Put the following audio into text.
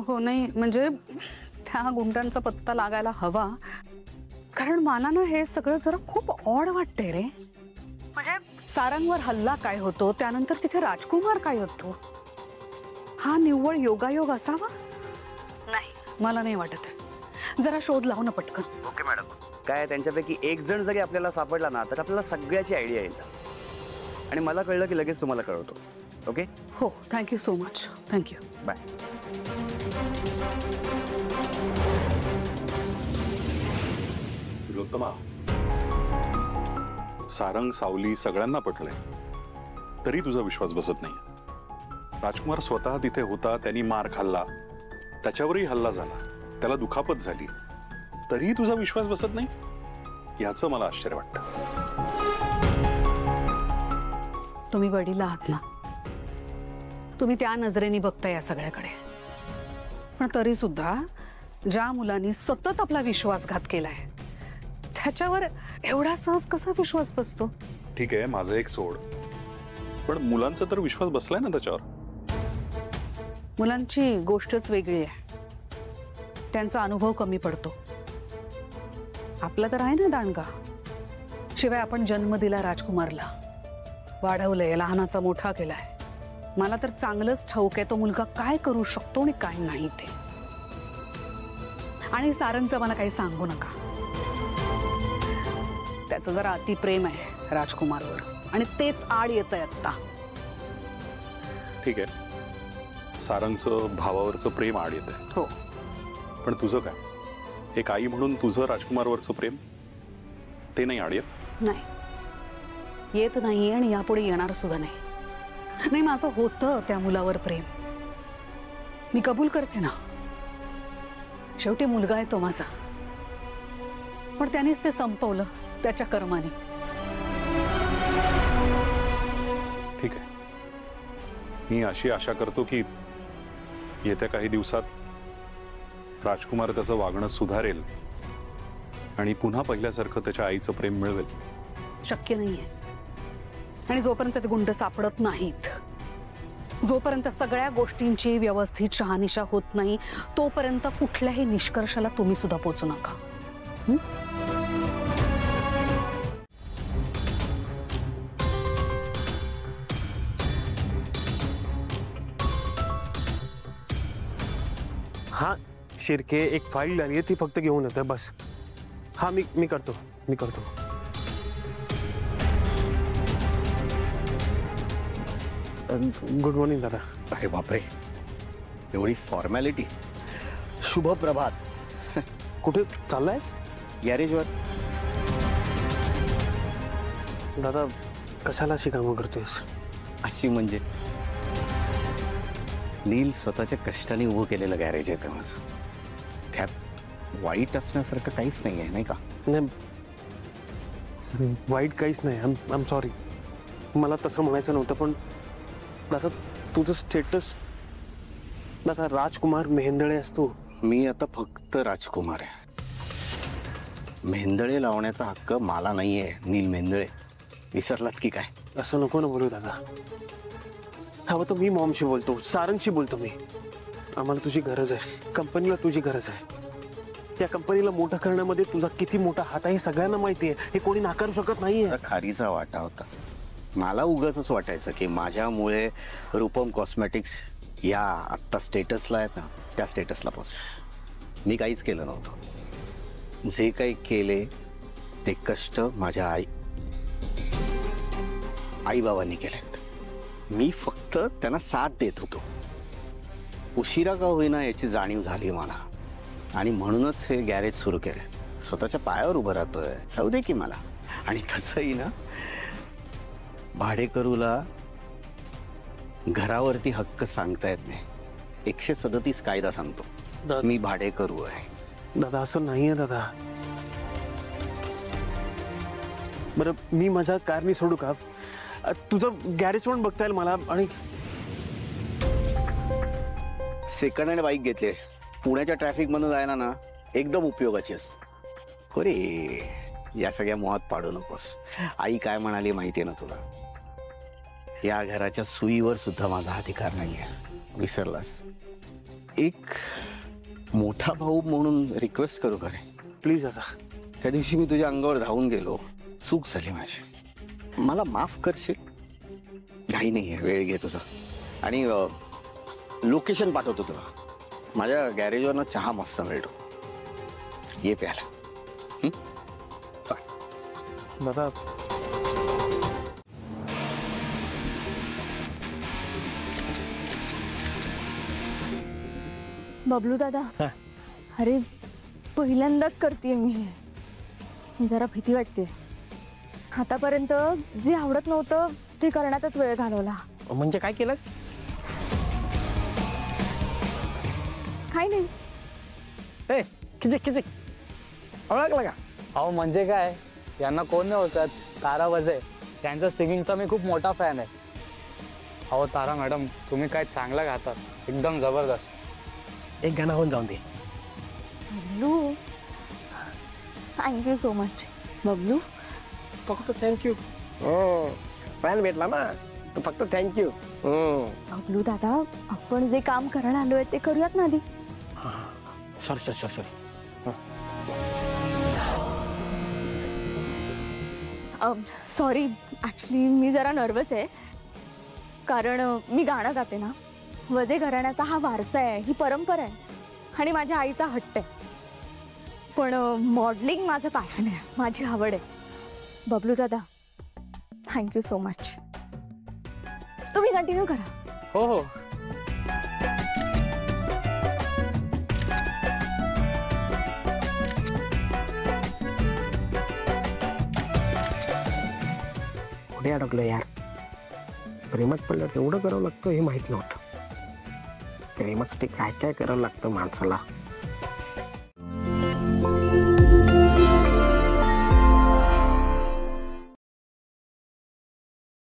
हो नाही म्हणजे त्या गुंडांचा पत्ता लागायला हवा, कारण मला ना हे सगळं जरा खूप ऑड वाटतंय रे. म्हणजे सारंगवर हल्ला काय होतो, त्यानंतर तिथे राजकुमार काय होतो, हा निव्वळ योगायोग असावा? नाही, मला नाही वाटत आहे. जरा शोध लावू ना पटकन. Okay madam. काय त्यांच्यापैकी एक जण जरी आपल्याला सापडला ना तर आपल्याला सगळ्याची आयडिया येईल. आणि मला कळलं की लगेच तुम्हाला कळवतो. ओके. हो, thank you so much. Thank you. Bye. Tilottama, Sarang Savali सगळ्यांना पटलंय, तरी तुझा विश्वास बसत नाही. राजकुमार स्वतः तिथे होता, त्यांनी मार खाल्ला, त्याच्यावरही हल्ला झाला, त्याला दुखापत झाली, तरीही तुझा विश्वास बसत नाही, याचं मला आश्चर्य वाटतं. तुम्ही वडील आहात ना, तुम्ही त्या नजरेने बघता या सगळ्याकडे. पण तरी सुद्धा ज्या मुलांनी सतत आपला विश्वासघात केलाय त्याच्यावर एवढा सहज कसा विश्वास बसतो? ठीक आहे, माझं एक सोड, पण मुलांचा तर विश्वास बसलाय ना त्याच्यावर. मुलांची गोष्टच वेगळी आहे, त्यांचा अनुभव कमी पडतो. आपला तर आहे ना दांडगा. शिवाय आपण जन्म दिला राजकुमारला, वाढवलंय, लहानाचा मोठा केलाय. मला तर चांगलंच ठाऊक आहे तो मुलगा काय करू शकतो आणि काय नाही ते. आणि सारंगचं मला काही सांगू नका, त्याचं जरा अतिप्रेम आहे राजकुमारवर आणि तेच आड येतंय आता. ठीक आहे, सारंगचं भावावरचं प्रेम आड येतंय. हो, पण तुझं काय? एक आई म्हणून तुझं राजकुमारवरचं प्रेम ते नाही आड येत? नाही, येत नाहीये आणि यापुढे येणार सुद्धा नाही. नाही, माझं होतं त्या मुलावर प्रेम, मी कबूल करते ना. शेवटी मुलगा आहे तो माझा, पण त्यानेच ते संपवलं त्याच्या कर्माने. ठीक आहे, मी अशी आशा करतो की येत्या काही दिवसात राजकुमार त्याचं वागणं सुधारेल आणि पुन्हा पहिल्यासारखं त्याच्या आईचं प्रेम मिळवेल. शक्य नाहीये. आणि जोपर्यंत ते गुंड सापडत नाहीत, जोपर्यंत सगळ्या गोष्टींची व्यवस्थित शहानिशा होत नाही, तोपर्यंत कुठल्याही निष्कर्षाला तुम्ही सुद्धा पोहोचू नका. हा शिर्के, एक फाईल आली आहे, ती फक्त घेऊन येतोय बस. हा मी करतो. गुड मॉर्निंग दादा. अरे बापरे, एवढी फॉर्मॅलिटी. शुभ प्रभात. कुठे चाललायस? गॅरेजवर. दादा कशाला अशी कामं करतोयस? अशी म्हणजे नील स्वतःच्या कष्टाने उभं केलेलं गॅरेज आहे माझं. त्यात वाईट असण्यासारखं काहीच नाही आहे, नाही का? नाही, वाईट काहीच नाही. आय एम सॉरी, मला तसं म्हणायचं नव्हतं. पण दादा तुझं स्टेटस दादा राजकुमार मेहेंदळे असतो. मी आता फक्त राजकुमार आहे. मेहेंदळे लावण्याचा हक्क मला नाही आहे. नील मेहेंदळे विसरलात की काय? असं नको ना बोलू दादा. हवं तर मी मॉमशी बोलतो, सारंगशी बोलतो मी. आम्हाला तुझी गरज आहे, कंपनीला तुझी गरज आहे. या कंपनीला मोठं करण्यामध्ये तुझा किती मोठा हात आहे हे सगळ्यांना माहिती आहे. हे कोणी नाकारू शकत नाहीये. खारीचा वाटा होता. मला उगाचच वाटायचं की माझ्यामुळे रूपम कॉस्मेटिक्स या आत्ता स्टेटसला आहेत ना, त्या स्टेटसला पोहोचले. मी काहीच केलं नव्हतं. जे काही केले ते कष्ट माझ्या आई बाबांनी केलेत. मी फक्त त्यांना साथ देत होतो. उशिरा का होईना याची जाणीव झाली मला, आणि म्हणूनच हे गॅरेज सुरू केलं. स्वतःच्या पायावर उभं राहतोय, राहू दे की मला. आणि तसंही ना, भाडेकरूला घरावरती हक्क सांगता येत नाही. 137 कायदा सांगतो. मी भाडेकरू आहे. दादा असं नाहीये दादा. बरं मी माझ्या कारनी सोडू का? तुझं गॅरेज पण बघता येईल मला. आणि सेकंड हँड बाईक घेतली, पुण्याच्या ट्रॅफिक मधून जायला ना एकदम उपयोगाची असते. अरे या सगळ्या मोहात पाडू नकोस. आई काय म्हणाली माहितीये ना तुला? या घराच्या सुईवर सुद्धा माझा अधिकार नाहीये, विसरलास? एक मोठा भाऊ म्हणून रिक्वेस्ट करू का रे? प्लीज दादा. त्या दिवशी मी तुझ्या अंगावर धावून गेलो, चूक झाली माझी, मला माफ करशील? घाई नाही आहे, वेळ घे तुझा. आणि लोकेशन पाठवतो तुला. माझ्या गॅरेजवरनं चहा मस्त मिळतो, ये प्यायला. चाल. दादा बबलू दादा, अरे पहिल्यांदाच करते मी हे. जरा भीती वाटते. आतापर्यंत जे आवडत नव्हतं ते करण्यातच वेळ घालवला. म्हणजे काय केलंस? काही नाही. ए खिचिक खिचिक ओळखलं का? अहो म्हणजे काय, यांना कोण नाही ओळखत. तारा वजे, त्यांचा सिंगिंगचा मी खूप मोठा फॅन आहे. अहो तारा मॅडम, तुम्ही काय चांगलं गातात, एकदम जबरदस्त. एक गाणं होऊन जाऊन दे. Bablu, thank you so much. Bablu, फक्त थँक्यू. फॅन भेटला ना, तर फक्त थँक्यू. बबलू दादा, आपण जे काम करायला आलोय ते करूयात ना आधी. Sorry sorry sorry sorry. Sorry, actually मी जरा नर्वस आहे. कारण मी गाणं गाते ना. वजे घराण्याचा हा वारसा आहे, ही परंपरा आहे आणि माझ्या आईचा हट्ट आहे. पण मॉडेलिंग माझं पॅशन आहे, माझी आवड आहे. बबलू दादा, थँक्यू सो मच. तुम्ही कंटिन्यू करा. हो हो. कुठे अडकलं यार? प्रेमात पडल्यावर एवढं करावं लागतं हे माहित नव्हतं. प्रेमासाठी काय काय करावं लागतं माणसाला.